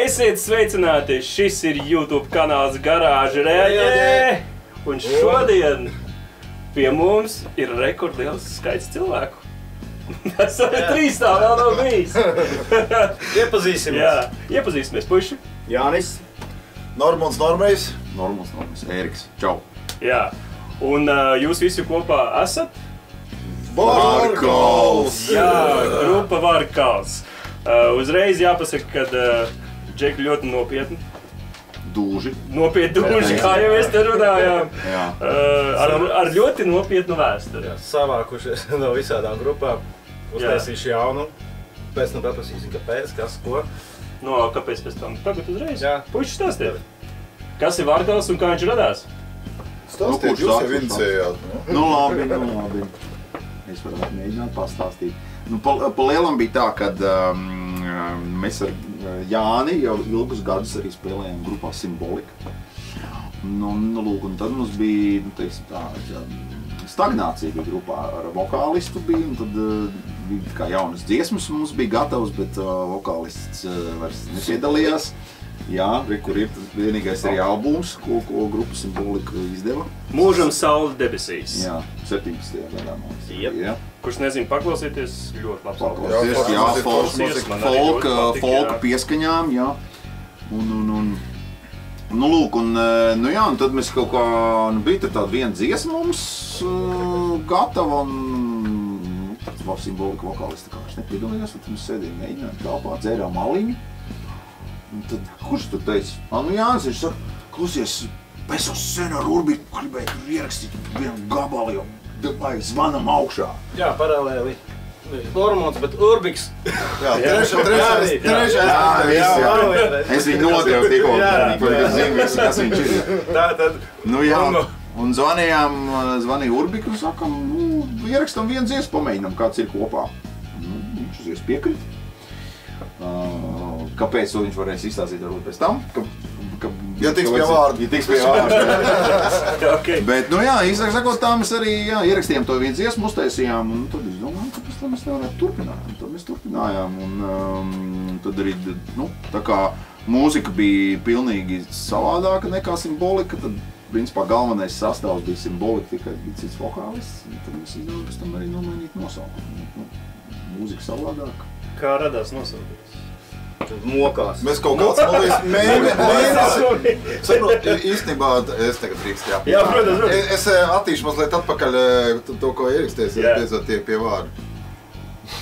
Esiet sveicināti! Šis ir YouTube kanāls Garāža Reaģē! Un šodien pie mums ir rekordliels skaits cilvēku. Tas arī 3 tā vēl nav bijis. Iepazīsimies. Jā, iepazīsimies, puiši. Jānis. Normons Normējs. Normons Normējs. Ēriks. Čau. Jā. Un jūs visi kopā esat? Varkals! Jā, grupa Varkals. Uzreiz jāpasaka, ka Džeki ļoti nopietni. Dūži. Nopietni dūži, kā jau mēs te runājām. Jā. Ar ļoti nopietnu vēsturi. Savākušies no visādām grupām. Uztaisīšu jaunu. Pēc tam paprasīsim, kāpēc, kas, ko. No, kāpēc pēc tam? Tagad uzreiz? Jā. Puiši stāstiet. Kas ir Varkals un kā viņš radās? Stāstiet, jūs jau inicējāt. Nu labi. Es varētu mēģināt pastāstīt. Nu, pa lielam bija tā, kad mēs ar Jāni jau ilgus gadus arī spēlējām grupā Simbolika. Nu, lūk, un tad mums bija, teiksim tā, stagnācija bija grupā ar vokālistu bija, un tad bija kā jaunas dziesmas mums bija gatavs, bet vokālists vairs nepiedalījās. Jā, kur ir vienīgais arī albums, ko grupa Simbolika izdeva. Mūžam saule debesīs. Jā, 17. gadā mums. Yep. Kurš nezinu, paklausieties, ļoti labs albums. Jā, folka pieskaņām, jā. Nu lūk, nu jā, un tad mēs kaut kā, bija tāda viena dziesma mums gatava, un tad Simbolika vokālisti kā viņš nepiedalījās, tad mēs sēdījām, mēģinājām telpā, dzērām aliņu. Un tad, kurš tad teica? Nu Jānis, viņš saka, klausies, es jau sen ar Urbiku gribēju ierakstīt vienu gabalu, jo lai zvanam augšā. Jā, paralēli. Normons, bet Urbiks. Jā, trešais. Es viņu nodevu tikko, kad zinu visi, kas viņš ir. Tātad. Nu jā, un zvanīja Urbiku un sakam, nu, ierakstam vienu dziesmu, pamēģinam, kāds ir kopā. Nu, viņš uzreiz piekrita. Kāpēc to viņš varēs izstāstīt varbūt pēc tam? Ja tiks pie vārda. Ja tiks pie vārda. Okay. Bet, nu jā, īsāk sakot, tā mēs arī ierakstījām to vienu dziesmu, uztaisījām, un tad es domāju, ka pēc tam mēs nevarētu turpināt. Un tad mēs turpinājām, un tad arī, nu, tā kā mūzika bija pilnīgi savādāka nekā Simbolika, tad, principā, galvenais sastāvs bija Simbolika, tikai bija cits vokālists, un tad mēs izdomājām pēc tam arī nomainīt nosaukumu. Nu, mūzika savādāka. Kā radās nosaukums? Mokās. Mēs kaut kāds mēnesis. Īstenībā es tagad drīkst, jā. Jā, protams. Es attīšu mazliet atpakaļ to, ko ierakstēs, beidzot tie pie vārdu.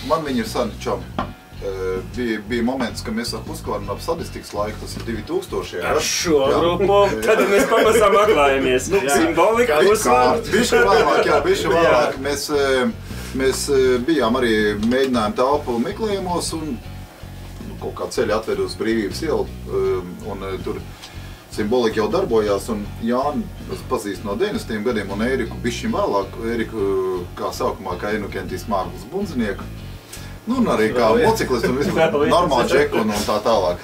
Man viņi ir sani čomi. Bija moments, ka mēs ar Puskvarnu ap statistikas laiku, tas ir 2000. Ar šo grupu, tad mēs pamazām atklājamies. Simbolika, Puskvarnu. Bišķi vēlāk. Mēs bijām arī mēģinājumi telpu meklējumos un kaut kā ceļi atved uz Brīvības ielu, un tur Simbolika jau darbojās, un Jāni pazīst no 90. gadiem, un Ēriku bišķim vēlāk, Ēriku kā sākumā kā Enukentīs Mārglis bundzinieku, nu un arī kā mociklistu un vispār normāli džeku un tā tālāk.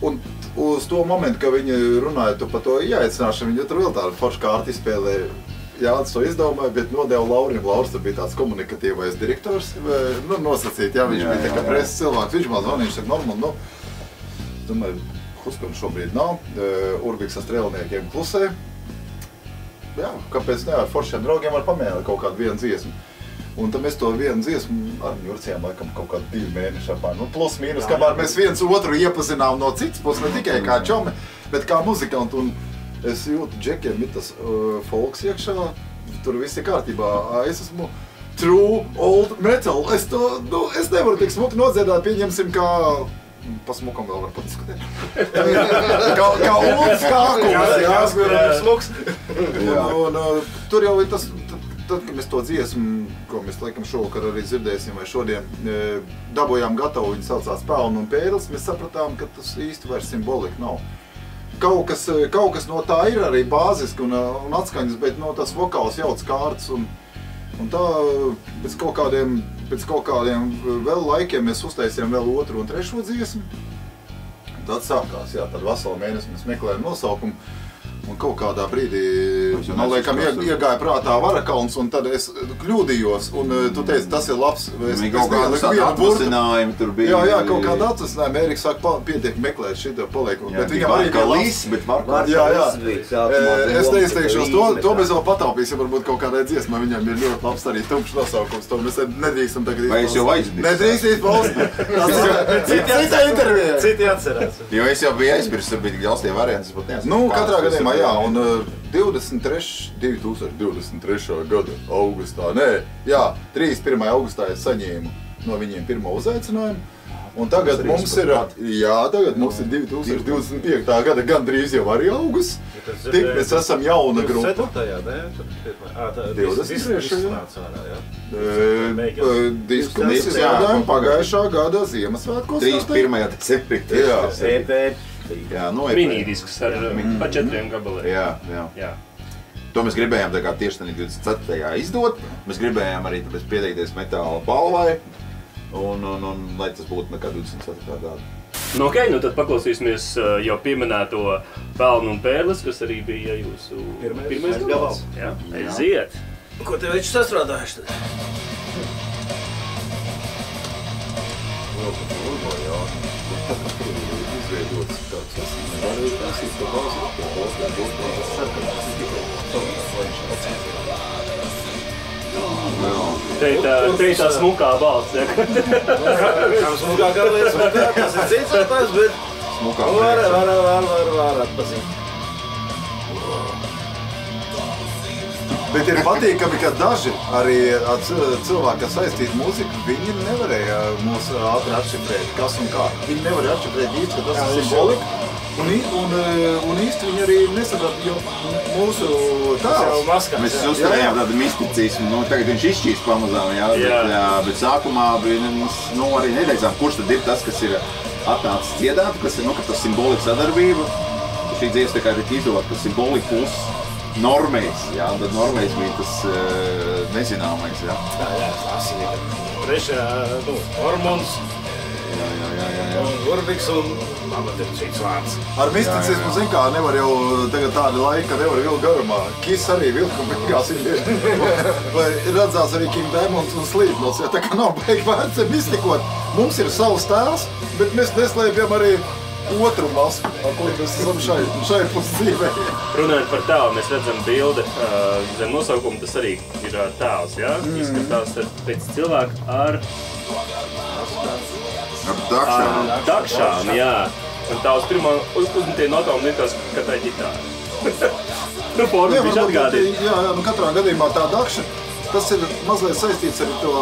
Un uz to momentu, kad viņi runāja par to ieaicināšanu, viņi tur vēl tādu foršu kārtu izspēlēja. Jānis to izdomāja, bet nodeva Laurim. Lauris tur bija tāds komunikatīvais direktors, nu, nosacīt, jā, viņš bija tā kā preses cilvēks. Viņš man zvanīja, viņš saka, Norman, nu, domāju, Puskvarnu šobrīd nav, Urbiks ar strēlniekiem klusē. Jā, kāpēc ne, ar foršiem draugiem var pamēģināt kaut kādu vienu dziesmu. Un tad mēs to vienu dziesmu ar ņurcījām laikam kaut kādu 2 mēnešu apmēr. Nu, plus mīnus, kamēr mēs viens otru iepazinām no citas puses, ne tikai kā čomi, bet kā muzikanti. Un es jūtu, džekiem ir tas folks iekšā, tur viss ir kārtībā. Es esmu true old metal. Es nevaru tik smuki nodziedāt, pieņemsim, kā pa smukam vēl var patiskatīt. Kā ulds kākums, jā, smuks. Un tur jau ir tas, tad, kad mēs to dziesmu, ko mēs laikam šovakar arī dzirdēsim vai šodien, dabojām gatavu, viņi saucās Pelnu un Pērlis, mēs sapratām, ka tas īsti vairs Simbolika nav. Kaut kas no tā ir arī bāziski un atskaņas, bet no tas vokāls jauc kārtas un tā pēc kaut kādiem vēl laikiem mēs uztaisījām vēl 2. un 3. dziesmu. Tad sākās, jā, tad veselu mēnesi mēs meklējām nosaukumu Un kaut kādā brīdī, man liekam, iegāja prātā Varakalns, un tad es kļūdījos, un tu teici, tas ir labs. Kaut kāda atvasinājuma tur bija. Jā, kaut kāda atvasinājuma. Ērika saka, pietiek meklēt šito paliekumu. Bet viņam arī bija labs. Bet Varkals. Jā. Es neizteikšos to mēs vēl pataupīsim, varbūt kaut kādai dziesmai. Viņam ir ļoti labs arī tumšs nosaukums. To mēs nedrīkstam tagad izpaust. Vai es jau aizmirsu? Nedrīkst izpaust. Cita intervija. Citi atcerās. Jo es jau biju aizmirsis, tur bija ļaustie varianti. Katrā gadījumā, jā, un 2023. gada augustā, 31. augustā es saņēmu no viņiem pirmo uzaicinājumu. Un tagad mums ir, tagad mums ir 2025. gada gandrīz jau arī augusts. Tik mēs esam jauna grupa. 23. Diskus izrādājām pagājušā gada Ziemassvētkos. 31. decembrī. Minīdisks ar pa 4 gabaliem. Jā. To mēs gribējām tieši 24. izdot. Mēs gribējām arī pieteikties metāla balvai. Un lai tas būtu nekā 24. gada. Tad paklausīsimies jau pieminēto Pelnu un Pērles, kas arī bija jūsu pirmais gabals. Jā, aiziet! Ko tev viņš sastrādājuši tad? Izveidots tāds varēja prasīt, ka Te ir tā smukā balss, ja? Kā smukākā lietas, tas ir cits jautājums, bet var atpazīt. Bet ir patīkami, ka daži arī cilvēki, kas saistīti mūziku, viņi nevarēja mūs ātri atšifrēt, kas un kā. Viņi nevarēja atšifrēt īsti, ka tas ir simbolika. Un īsti viņi arī nesaprata, jo mūsu tēls. Mēs uzturējām tādu misticismu, tagad viņš izšķīs pamazām, bet sākumā arī neteicām, kurš tad ir tas, kas ir atnācis dziedāt, kas ir tas simbolika sadarbība. Šī dziesma tā kā ir izdot, ka simbolika plus normēs, tad normēs bija tas nezināmais, Tas ir trešā, hormons. Urbiks un man ir cits vārds. Ar misticismu, zin kā, nevar jau tagad tādi laika, nevar vilkt garumā. Kiss arī vilka beigās ir. Vai redzās arī King Diamonds un Slipknots, tā kā nav baigi vērts mistikot. Mums ir savs tēls, bet mēs neslēpjam arī otru masku, ar ko mēs esam šai pus dzīvē. Runājot par tēlu, mēs redzam bildi zem nosaukuma, tas arī ir tēls, Izskatās pēc cilvēka ar dakšām, Un tā uz pirmā uzpildītie notām likās, ka tā ir ģitāra. Forma viņš atgādīja. Katrā gadījumā tā dakša, tas ir mazliet saistīts ar to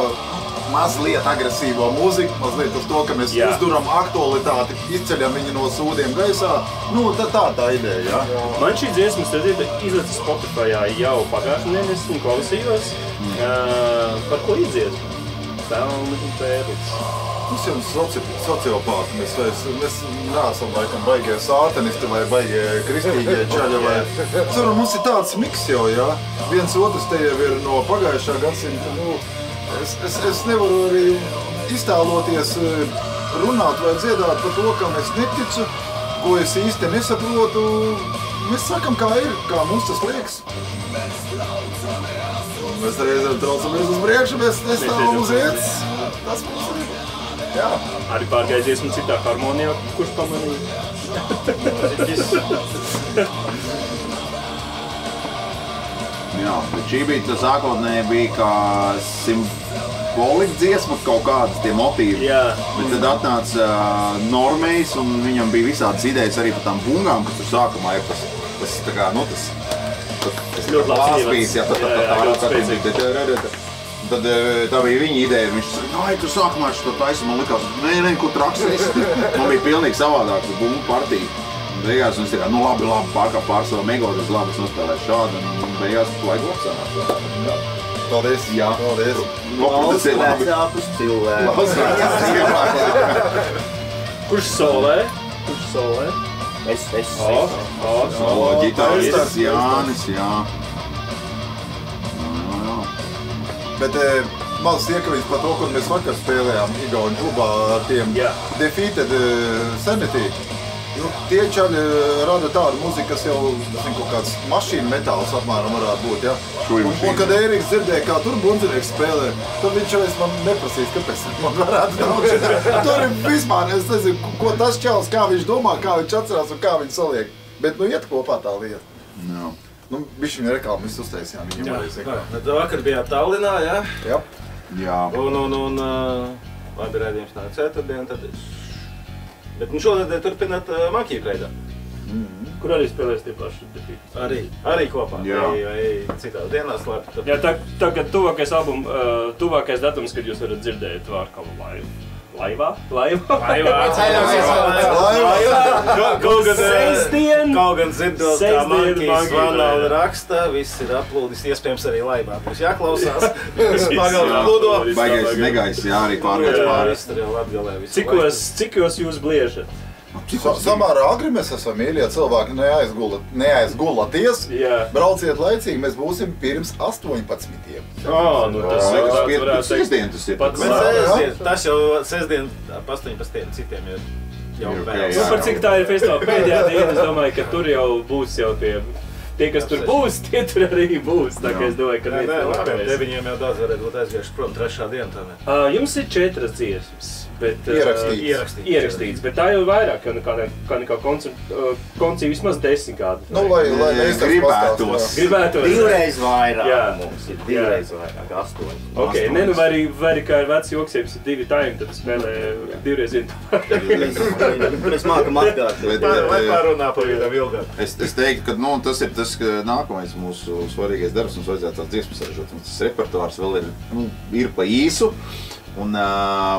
mazliet agresīvo mūziku, mazliet uz to, ka mēs uzduram aktualitāti, izceļam viņu no sūdiem gaisā. Tā ideja, Man šī dziesmas izlaica Spotifyā jau pagājušajā nedēļā, un klausījos. Par ko ir dziesma? Pelni un Pērles. Mums jau sociopāti, mēs neesam laikam baigie sātanisti vai baigie kristīgie čaļi vai... Mums ir tāds miks jau, Viens otrs te jau ir no pagājušā gadsimta, Es nevaru arī iztēloties runāt vai dziedāt par to, kam es neticu, ko es īsti nesaprotu. Mēs sakam, kā ir, kā mums tas liekas. Mēs reizēm traucamies uz priekšu, mēs nestāvam uz vietas. Tas mums ir. Arī pārgaizies un citā harmonijā, kurš pamanīja. Bet šī bija sākotnēji bija kā simbolika dziesma, kaut kādas tie motīvi. Bet tad atnāca Normējs un viņam bija visādas idejas arī par tām bungām, kas tur sākumā ir tas tā kā, tas ļoti labs ievads. Tad tā bija viņa ideja, viņš teica, tur sākumā šo taisu, man likās, nē, ko traksēs. Man bija pilnīgi savādāk, tas bungu partija. Beigās es tā kā, labi, pārsvarā megotas, labi, es nospēlēju šādu, un beigās laiku sanāca. Paldies! Paldies! Tas ir labi. Vecākus cilvēkus. Kurš solē? Es. Ģitārists Jānis, Bet mazs iekavīts par to, kur mēs vakar spēlējām Igauņu klubā ar tiem Defeated Sanity. Tie čaļi rada tādu muziku, kas jau kaut kāds mašīnu metāls apmēram varētu būt, ja? Un kad Ēriks dzirdēja, kā tur bundzinieks spēlē, tad viņš jau man neprasīs, kāpēc man varētu naučīt. Tur ir vispār, es nezinu, ko tas čalis, kā viņš domā, kā viņš atcerās un kā viņš saliek. Bet nu iet kopā tā lieta. Jā. Nu, bišķi viņa reklāmu viss uztaisījām, viņam arī zina. Vakar bijām Tallinā, jā? Jā. Jā. Un labi rādījums nāk ceturtdien, tad bet nu šonedēļ turpināt Monkey Pride'ā. Kur arī spēlēs tie paši defīti? Arī kopā. Jā. Vai citās dienās labi. Jā, tagad tuvākais tuvākais datums, kad jūs varat dzirdēt vārkalu laivu. Laivā? Kaut gan dzirdot, kā Monkijs zvana un raksta, viss ir aplūdis, iespējams arī laivā. Būs jāklausās, pagalvā pludo. Baigais negais, jā, arī pārgājis pāri. Viss tur jau Latgalē visu laiku. Cikos jūs bliežat? Samērā agri mēs esam mīļie cilvēki, neaizgulaties. Brauciet laicīgi, mēs būsim pirms 18. Nu tas varētu sestdien tas ir. Tas jau sestdien ap 18. citiem ir jau vēl. Nu par cik tā ir festivāla pēdējā diena, es domāju, ka tur jau būs jau tie, kas tur būs, tie tur arī būs. Tā kā es domāju, ka Nē, 9 jau daudz varētu būt aizgājuši prom, 3. diena tomēr. Jums ir 4 dziesmas. Ierakstīts. Bet tā jau vairāk, kā nekā koncerti vismaz 10 kādu. Nu, lai es gribētos. Divreiz vairāk mums ir, divreiz vairāk, 8. Ok, ne, nu vai arī kā ir vecs joks, ja jums ir 2 time, tad spēlē divreiz vien. Mēs mākam atkārtot. Lai pārunā par vienam ilgāk. Es teiktu, ka tas ir tas nākamais mūsu svarīgais darbs, mums vajadzētu tās dziesmas saražot. Tas repertuārs vēl ir pa īsu. Un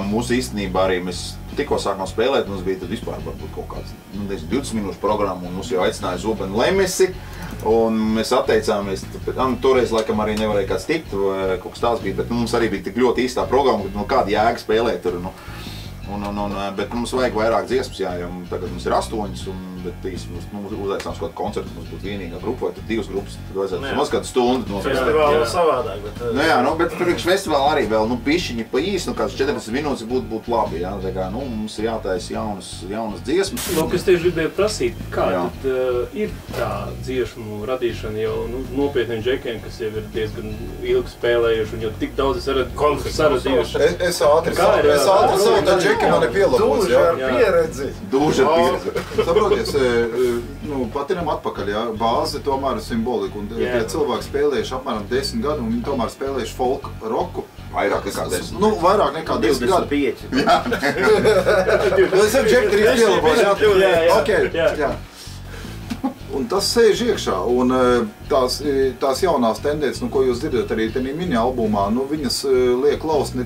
mūsu īstenībā arī mēs tikko sākām spēlēt, mums bija tad vispār varbūt kaut kāds 20 minūšu programma un mums jau aicināja Zubenu Lemesi. Un mēs atteicāmies, toreiz laikam arī nevarēja kāds tikt, kaut kas tāds bija, bet mums arī bija tik ļoti īstā programma, ka kāda jēga spēlēt tur. Bet mums vajag vairāk dziesmas, jā, jo tagad mums ir 8, bet mums uzaicinās kaut koncertu, mums būtu vienīgā grupa vai tad 2 grupas, tad vajadzētu maz kādu stundu. Festivāli savādāk, bet... Nu jā, bet priekš festivāli arī vēl, pišķiņi pa īsti, kāds 40 minūtes būtu labi, jā, tā kā, mums ir jātaisa jaunas dziesmas. Kas tieši gribēju prasīt, kā tad ir tā dziesmu radīšana jau nopietniem džekiem, kas jau ir diezgan ilgi spēlējuši un jau tik daudz saradījuši? Es ātri savu tā džeki mani pielabos, jā. Dūži ar pieredzi. Saproties, patinam atpakaļ, jā, bāze tomēr ir simbolika, un tie cilvēki spēlējuši apmēram 10 gadu, un viņi tomēr spēlējuši folk, roku. Vairāk nekā 10. Vairāk nekā 10 gadu. 25. Jā. Es ar džeki 3 pielabos, jā. Un tas sēž iekšā, un tās jaunās tendences, ko jūs dzirdat arī tenī mini-albumā, viņas liek klaust ne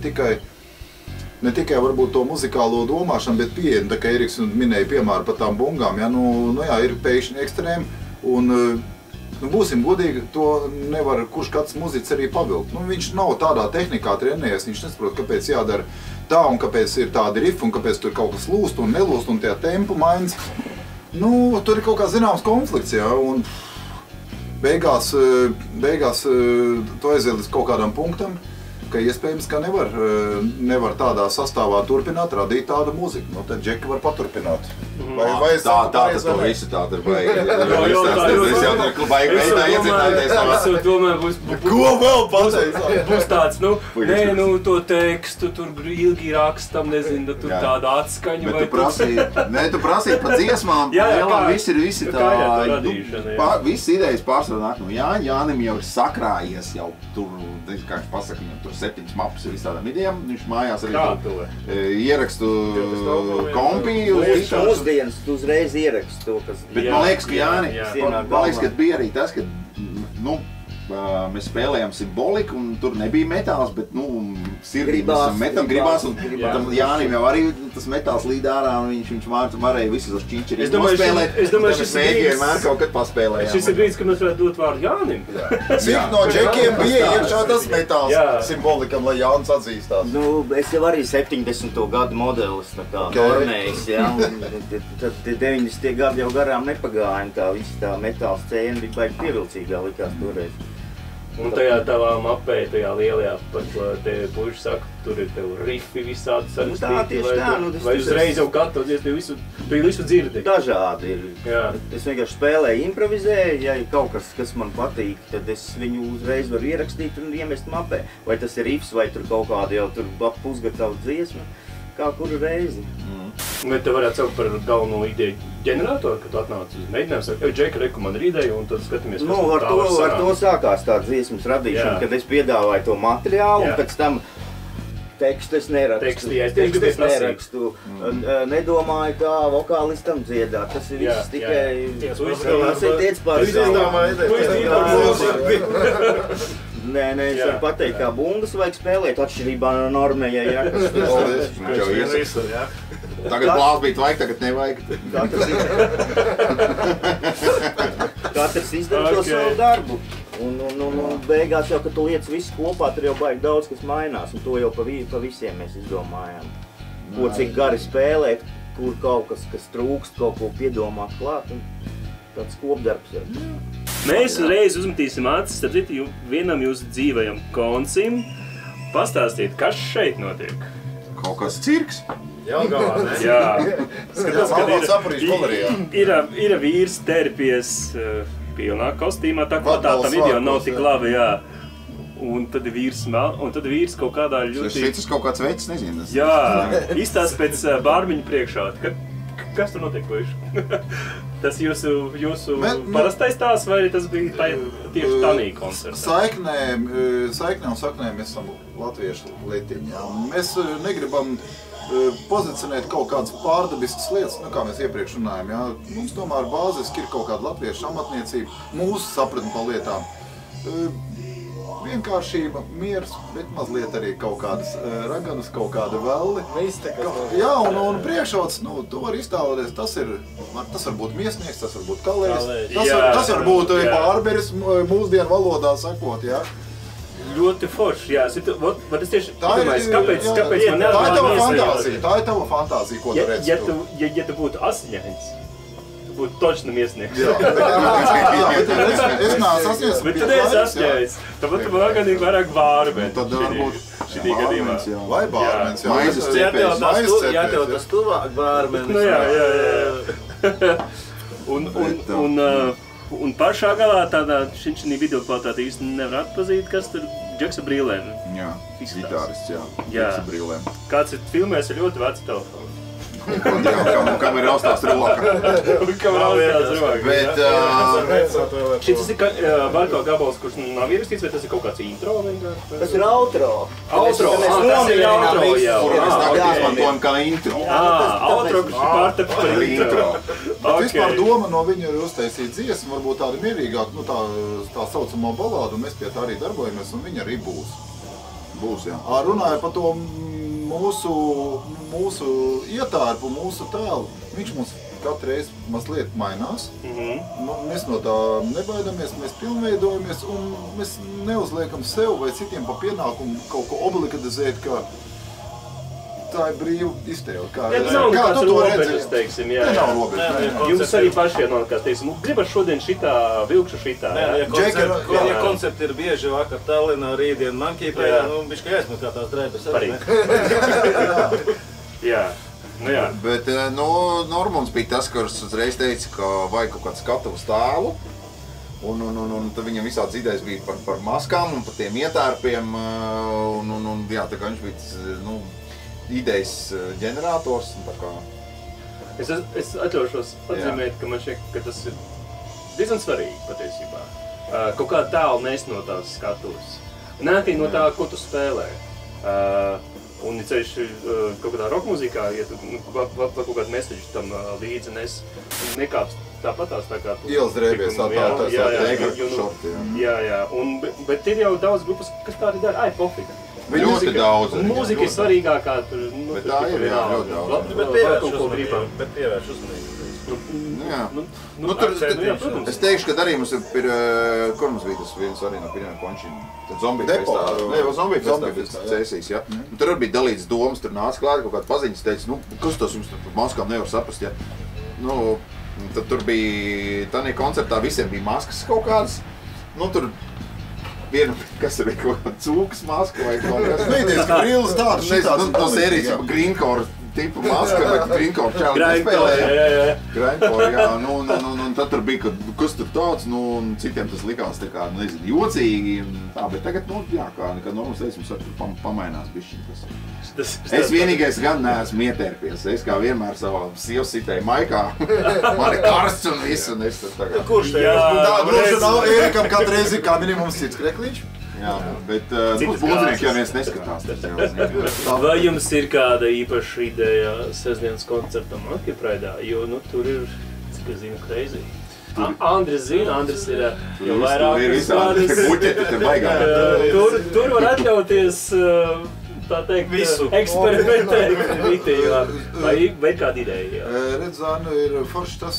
tikai varbūt to muzikālo domāšanu, bet pieeja, tā kā Eriks minēja piemēru par tām bungām, jā, ir pēkšņi ekstrēmi, un būsim godīgi, to nevar kurš kāds muziķis arī pavilkt. Viņš nav tādā tehnikā trenējies, viņš nesaprot, kāpēc jādara tā, un kāpēc ir tādi rifi, un kāpēc tur kaut kas lūst un nelūst, un tie tempu maiņas. Tur ir kaut kā zināms konflikts, jā, un beigās to aiziet līdz kaut kādam punktam, ka iespējams, ka nevar tādā sastāvā turpināt, radīt tādu mūziku. Tad džeki var paturpināt. Vai es tā to visu tādu ir baigi. Es jau tur baigi veidā iedzināties. Es domāju, ko vēl pateic? Būs tāds, to tekstu, tur ilgi rakstam, nezinu, tur tāda atskaņa. Bet tu prasīji par dziesmām, visi tā, visas idejas pārsvarā nāk no Jāņa. Jānim jau ir sakrājies jau tur, kā viņš pasaka, viņam tur 7 mapas ar visādām idejām. Viņš mājās arī ierakstu kompī. Mūsdienas tu uzreiz ierakstu to, kas... Bet man liekas, ka Jāni, ka bija arī tas, ka mēs spēlējām simboliku un tur nebija metāls, bet sirdī mēs metam gribās un tam Jānim jau arī tas metāls līd ārā un viņš varēja visus uz čiņčeriem nospēlēt. Es domāju, šis ir brīdis, vienmēr kaut kad paspēlējām. Šis ir brīdis, ka mēs varētu dot vārdu Jānim. Cik no džekiem bija iekšā tas metāls simbolikam, lai Jānis atzīstās? Es jau arī 70. gadu modelis normējis, jā. Tad 90. gadi jau garām nepagāja, tā visa tā metāla scēna bija baigi pievilcīgā likās toreiz. Un tajā tavā mapē, tajā lielajā, par ko te puiši saka, tur ir tev rifi visādi saristīti, vai uzreiz jau gatavs, tu visu dzirdi? Dažādi ir. Jā. Es vienkārši spēlēju, improvizēju, ja ir kaut kas man patīk, tad es viņu uzreiz varu ierakstīt un iemest mapē. Vai tas ir riffs, vai tur kaut kāda jau tur pusgatavu dziesmu, kā kuru reizi. Vai te varētu saukt par galveno ideju ģeneratoru, kad tu atnāc uz mēģinājumu, saka, Džeka, reku, man ir ideja, un tad skatāmies, kas ar to sākās tā dziesmas radīšana, kad es piedāvāju to materiālu, un pēc tam tekstu es nerakstu, nedomāju, kā vokālistam dziedāt, tas ir viss tikai... Tas ir tiec par Nē, es varu pateikt, kā bungas vajag spēlēt, atšķirībā no Normējai, ja, kas Tagad blāzbīt vajag, tagad nevajag. Katrs izdara to savu darbu. Un beigās jau, kad tu lietas visu kopā, tur jau baigi daudz, kas mainās. Un to jau pa visiem mēs izdomājām. Ko cik gari spēlēt, kur kaut kas trūkst, kaut ko piedomāt klāt. Un tāds kopdarbs jau. Mēs uzreiz uzmetīsim acis, starp citu, vienam jūsu dzīvajam koncim. Pastāstiet, kas šeit notiek? Kaut kas cirks. Jaungavā, ne? Jā. Skatās, kad ir vīrs terpies pilnā kostīmā, tā kā tā video nav tik labi, jā. Un tad vīrs kaut kādā ļoti... Šis kaut kāds veids, nezinu. Jā, izstāst pēc bārmiņa priekšā. Kas tur notiek, puiši? Tas jūsu parastais tās, vai tas bija tieši tanī koncertā? Saiknē un saknē mēs esam latviešu lietiņi. Mēs negribam pozicionēt kaut kādas pārdabiskas lietas, kā mēs iepriekš runājam. Jā. Mums tomēr bāziski ir kaut kāda latviešu amatniecība, mūsu sapratne pa lietām. Vienkāršība, miers, bet mazliet arī kaut kādas raganas, kaut kāda velli. Jā, un priekšrots, tu vari iztēloties, tas var būt miesnieks, tas var būt kalējs, tas var būt bārberis mūsdienu valodā sakot, jā. Ļoti forši, jā. Vai tas tieši iedomājies, kāpēc man neatnāk tā ir tava fantāzija, ko tu redzi. Ja tu būtu asiņains, tu būtu točna miesnieks. Jā, es neesmu asiņains. Bet tu neesi asiņains. Tāpat tu vaganīgi vairāk bārmeni. Tad varbūt šī gadījumā. Vai bārmenis, jā. Maizes cepējs. Jā, tev tas tuvāk bārmenis. Nu jā. Un pašā galā tādā šī video kvalitāte īsti nevar atpazīt, kas tur Džeksa brīlēm. Jā, gitārists, jā. Jā. Džeksa brīlēm. Kāds ir filmēs ar ļoti vecu telefonu. Un kam ir austās roka. Bet... Šis ir Barko gabals, kurš nav ierakstīts, vai tas ir kaut kāds intro vienkārši? Tas ir outro. Outro, tas ir outro jau. Kuru mēs tagad izmantojam kā intro. Outro, kurš ir pārtapis par intro. Bet vispār doma no viņa ir uztaisīt dziesmu, varbūt tāda mierīgāk, tā saucamā balāda, un mēs pie tā arī darbojamies, un viņa arī būs. Būs, jā. Runāja par to mūsu ietārpu, mūsu tēlu, viņš mums katru reizi mazliet mainās. Mēs no tā nebaidamies, mēs pilnveidojamies un mēs neuzliekam sev vai citiem pa pienākumu kaut ko obligatizēt, ka tā ir brīva iztēle. Kā tu to robežas, teiksim, jā. Nav robežas. Jums arī pašiem nonākās, teiksim, gribas šodien šitā, vilkšu šitā. Ja koncepti ir bieži vakar Tallinā, rītdien Mankīpējā, bišķi jāizmet kā tās drēbes arī, ne? Jā. Nu jā. Bet, Normons bija tas, kurš uzreiz teica, ka vajag kaut kādu skatuves tēlu. Un tad viņam visāds idejas bija par maskām un par tiem ietērpiem. Jā, tā kā viņš bija, idejas ģenerators un tā kā... Es atļaušos atzīmēt, ka man šķiet, ka tas ir diezgan svarīgi patiesībā. Kaut kādu tēlu nest no tās skatuves. Nētī no tā, ko tu spēlē. Un ceļš kaut kādā rockmūzikā, ja tu kaut kādu message tam līdzi nes, nekāpst tāpatās tā kā tu... Ielas drēbies tātās šorti, jā. Bet ir jau daudz grupas, kas tā arī dara. Pofika. Ļoti daudz. Mūzika ir svarīgākā. Bet tā ir, jā, ļoti daudz. Bet pievērš uzmanību. Es teikšu, ka arī mums ir, kur mums bija tas viens arī no pirmiem končiem? Tad zombiju festā cēsīs, jā. Tur arī bija dalīts domas, tur nāca klāt kaut kāda paziņas, teica, kas tas jums par maskām nevar saprast, jā. Tad tur bija, tādā koncertā visiem bija maskas kaut kādas. Tur viena, kas ir kaut kāda cūkas maska vai kaut kas. Līdīs, ka brilles tādas šitāds. No sērijas Greencore tipu maska vai Greencore challenge spēlēja. Grindcore, jā. Nu, tad tur bija, kas tur tāds, nu, un citiem tas likās tā kā, nezinu, jocīgi. Tā, bet tagad, nu, jā, kā nekad no mums teicums, tur pamainās bišķiņ tas. Es vienīgais gan neesmu ietērpies. Es kā vienmēr savā sievas sitēju maikā. Man ir karsts un viss, un es tur tagad. Kurš te? Tā, gluži nav Ērikam katru reizi kā minimums cits krekliņš. Jā, bet būdnieki jau viens neskatās. Vai jums ir kāda īpaša ideja sestdienas koncertam Ankipraidā? Jo, nu, tur ir, cik es zinu, crazy. Andris zina, Andris ir jau vairākas gadus. Buķeti te baigā. Tur var atļauties, tā teikt, visu. Eksperimentēt. Vai kāda ideja? Redz, Zānu, ir forši tas,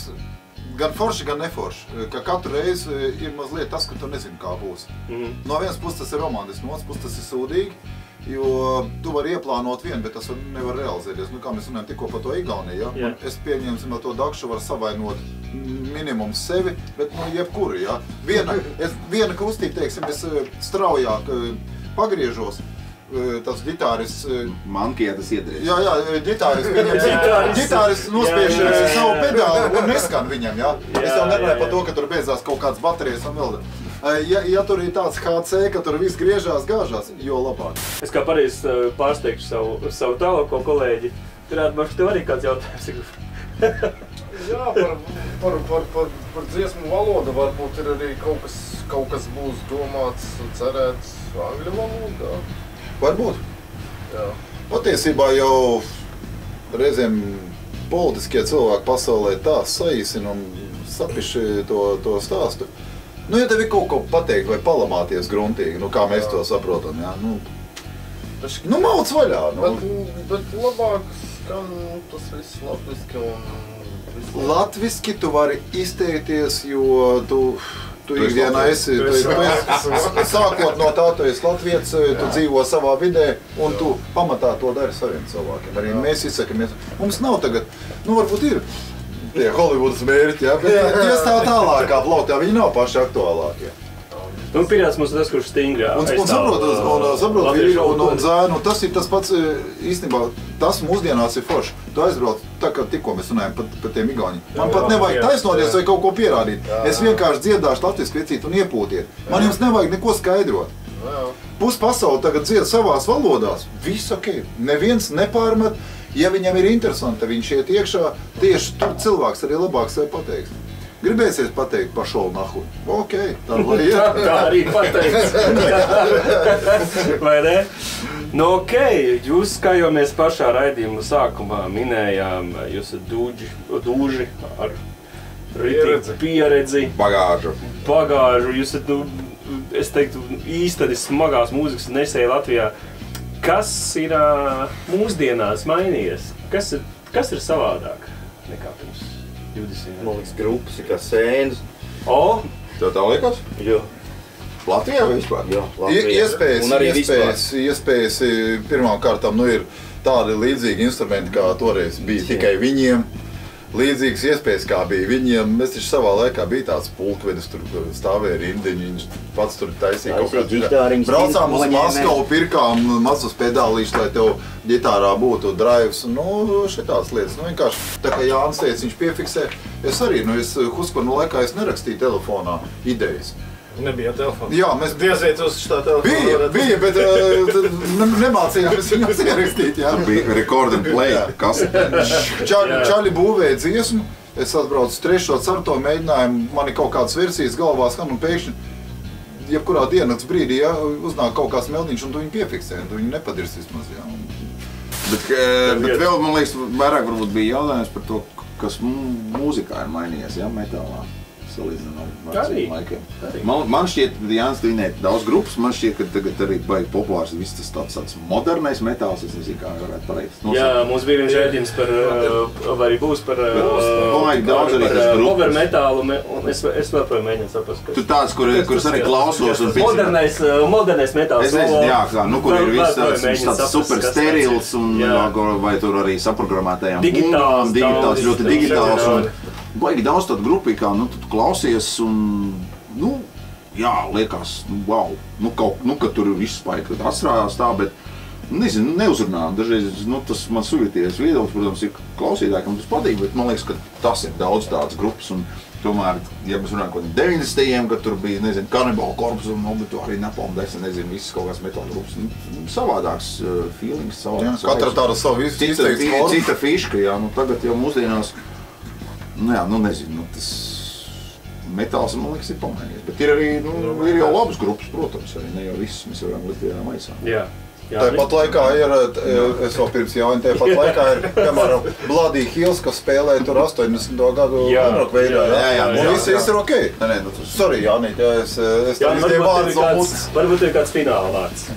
gan forši, gan neforši. Ka katru reizi ir mazliet tas, ka tu nezini, kā būs. No vienas puses tas ir romantiski, no otras puses tas ir sūdīgi. Jo tu vari ieplānot vienu, bet tas nevar realizēties. Nu, kā mēs runājam tikko par to Igauniju, ja? Es pieņemsim, no to Dakšu var savainot minimums sevi, bet nu jebkuru, ja? Viena kustība, teiksim, es straujāk pagriežos, tas ģitārists... Mankijā tas iedrēs. Jā, ģitārists, pieņemsim, ģitārists nospiež savu pedālu un neskan viņam, ja? Es jau nerunāju par to, ka tur beidzās kaut kāds baterijas un vēl. Ja tur ir tāds HC, ka tur viss griežās, gāžās, jo labāk. Es kā pareizi pārsteigšu savu tālāko kolēģi. Turētu man tev arī kāds jautājums. Jā, par dziesmu valodu varbūt ir arī kaut kas būs domāts, cerēts angļu valodā. Varbūt. Jā. Patiesībā jau reizēm politiskie cilvēki pasaulē tā saīsina un sapiši to stāstu. Nu, ja tev ir kaut ko pateikt vai palamāties gruntīgi, nu, kā mēs to saprotam, jā, nu, mauc vaļā, nu. Bet labāk skan tas viss latviski un... Latviski tu vari izteikties, jo tu ikdienā esi, sākot no tā, tu esi latvietis, tu dzīvo savā vidē, un tu pamatā to dari saviem cilvēkiem. Arī mēs izsakamies. Mums nav tagad, nu, varbūt ir tie Hollywoodas mērķi, ja, bet tie stāv tālākā plautā, viņi nav paši aktuālākie. Nu, pirmās mums tas, kurš stingrā. Un saprot, Vīri un Zēnu, tas ir tas pats, īstenībā, tas mūsdienās ir forši. Tu aizbrauc, tā kā tikko mēs runājam par tiem igauņiem. Man pat nevajag taisnoties vai kaut ko pierādīt. Es vienkārši dziedāšu latviski vecīt un iepūtiet. Man jums nevajag neko skaidrot. Pus pasauli tagad dzied savās valodās. Viss ok. Neviens nepārmet. Ja viņam ir interesanti, viņš iet iekšā, tieši tur cilvēks arī labāk sev pateiks. Gribēsies pateikt pašolu nahu? Ok, tā lai iet. Tā arī pateiks. Vai ne? Nu, ok, jūs, kā jau mēs pašā raidījuma sākumā minējām, jūs esat dūži ar ritīgu pieredzi. Bagāžu. Jūs esat, nu, es teiktu, īsteni smagās mūzikas nesēja Latvijā. Kas ir mūsdienās mainījies? Kas ir savādāk nekā pirms 20 Man liekas, grupas ir kā sēnes. Tev tā liekas? Jā. Latvijā vispār? Jā, Latvijā. Iespējas pirmām kārtām, nu, ir tādi līdzīgi instrumenti, kā toreiz bija tikai viņiem. Līdzīgas iespējas, kā bija viņiem. Mēs taču savā laikā bija tāds pulkvedis, tur stāvēja rindiņi, viņš pats tur taisīja kaut kādu. Braucām uz Maskavu, pirkām mazus pedālīšus, lai tev ģitārā būtu drives, nu, šitās lietas. Nu, vienkārši, tā kā Jānis teica, viņš piefiksē. Es arī, nu, es Huskvarnu laikā es nerakstīju telefonā idejas. Nebija telefona. Jā, mēs Dieziet uz šitā telefona. Bija, bet nemācījāmies viņus ierakstīt, jā. Tur bija record and play, kas? Čaļi būvēja dziesmu, es atbraucu 3. 4. mēģinājumu, man ir kaut kādas versijas galvā skan un pēkšņi, jebkurā diennakts brīdī, ja, uznāk kaut kāds meldiņš un tu viņu piefiksē, tu viņu nepadirs vismaz, jā. Bet vēl, man liekas, vairāk varbūt bija jautājums par to, kas mūzikā ir mainījies, jā, metālā. Salīdzinām ar veciem laikiem. Man šķiet, Jānis, tu minēji daudz grupas, man šķiet, ka tagad arī baigi populārs viss tas tāds modernais metāls, es nezinu, kā varētu pareizi nosaukt. Jā, mums bija viens rēdījums par, vai arī būs par power metālu, un es joprojām mēģinu saprast, kas... Tu tāds, kurus arī klausos un... Modernais metāls. Es nezinu, jā, kā, nu, kur ir viss tāds super sterils un vai tur arī saprogrammētajām digitāls, ļoti digitāls un... Baigi daudz tādu grupu, kā, nu, tu klausies un, nu, jā, liekas, wow, ka tur viss spēja, kad atstrādās tā, bet nezinu, neuzrunā. Dažreiz tas man subjektīvais viedoklis, protams, ir klausītāji, kam tas patīk, bet man liekas, ka tas ir daudz tādas grupas. Un tomēr, ja mēs runājam kaut kādiem 90. kad tur bija, nezinu, Cannibal Corpse un tu arī Napalm Death, nezinu, visas kaut kādas metāla grupas. Savādāks feelings, savādāks. Katra tāda savu izteikts formu. Cita fiška, jā. Tagad jau mūsdienās, nezinu, tas metāls, man liekas, ir pamainījies. Bet ir arī, ir jau labas grupas, protams, arī ne jau visas mēs varam likt vienā maisā. Jā. Tāpat laikā ir, es vēl pirms Jāņa, tāpat laikā ir, piemēram, Bloody Hills, kas spēlē tur 80. gadu Unrock veidā. Jā. Un viss ir ok. Sorry, Jānīt, es izdevu vārds no puses. Varbūt ir kāds fināla vārds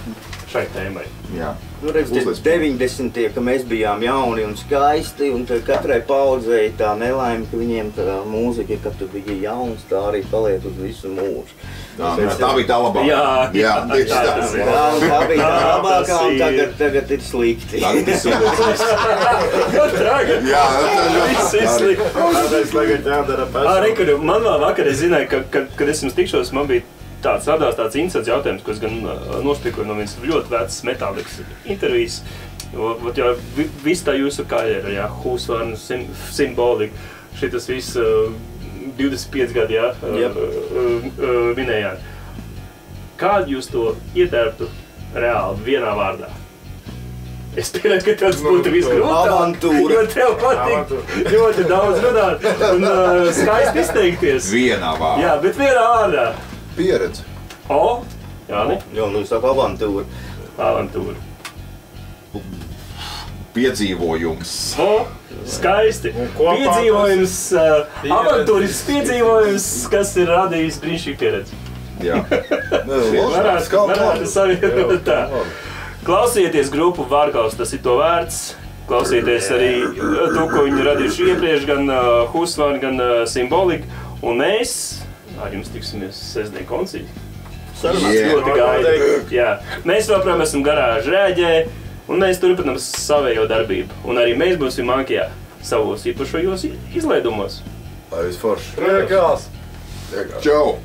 šai tēmai. Jā. Nu, redz, 90. ka mēs bijām jauni un skaisti, un katrai paudzei tā nelaime, ka viņiem tā mūzika, kad tu biji jauns, tā arī paliek uz visu mūžu. Tā bija tā labākā. Jā, tieši tā. Tā bija tā labākā, un tagad ir slikti. Tagad ir Tagad? Jā, Viss ir slikti. Tādēļ tagad jādara pēc. Man vēl vakar es zināju, kad es jums tikšos, man bija radās tāds interesants jautājums, ko es gan nospiekoju no vienas ļoti vecas Metallikas intervijas. Jo viss tā jūsu karjera, jā, Husvarna, Symbolic, šitas viss 25 gadi, jā, minējāt. Kādu jūs to ietērptu reāli vienā vārdā? Es pieļauju, ka tas būtu visgrūtāk, Avantūra. jo tev patīk ļoti daudz runāt un skaisti izteikties. vienā vārdā. Jā, bet vienā vārdā. Pieredze. O, Jāni? Jā, nu saka avantūra. Avantūra. Piedzīvojums. O, skaisti. kopā Piedzīvojums, avantūrisks piedzīvojums, kas ir radījis brīnišķīgu pieredzi. Jā. Varētu savietot tā. Klausieties grupu Vargaus, tas ir to vērts. Klausieties arī to, ko viņi radījuši iepriekš, gan Husvarna, gan Symbolic. Un mēs ar jums tiksimies sestdien koncī. Ļoti gaida. Jā. Mēs joprojām esam garāžu rēģē, un mēs turpinām savējo darbību. Un arī mēs būsim Mankijā savos īpašajos izlaidumos. Tā viss forši. Priekās! Čau!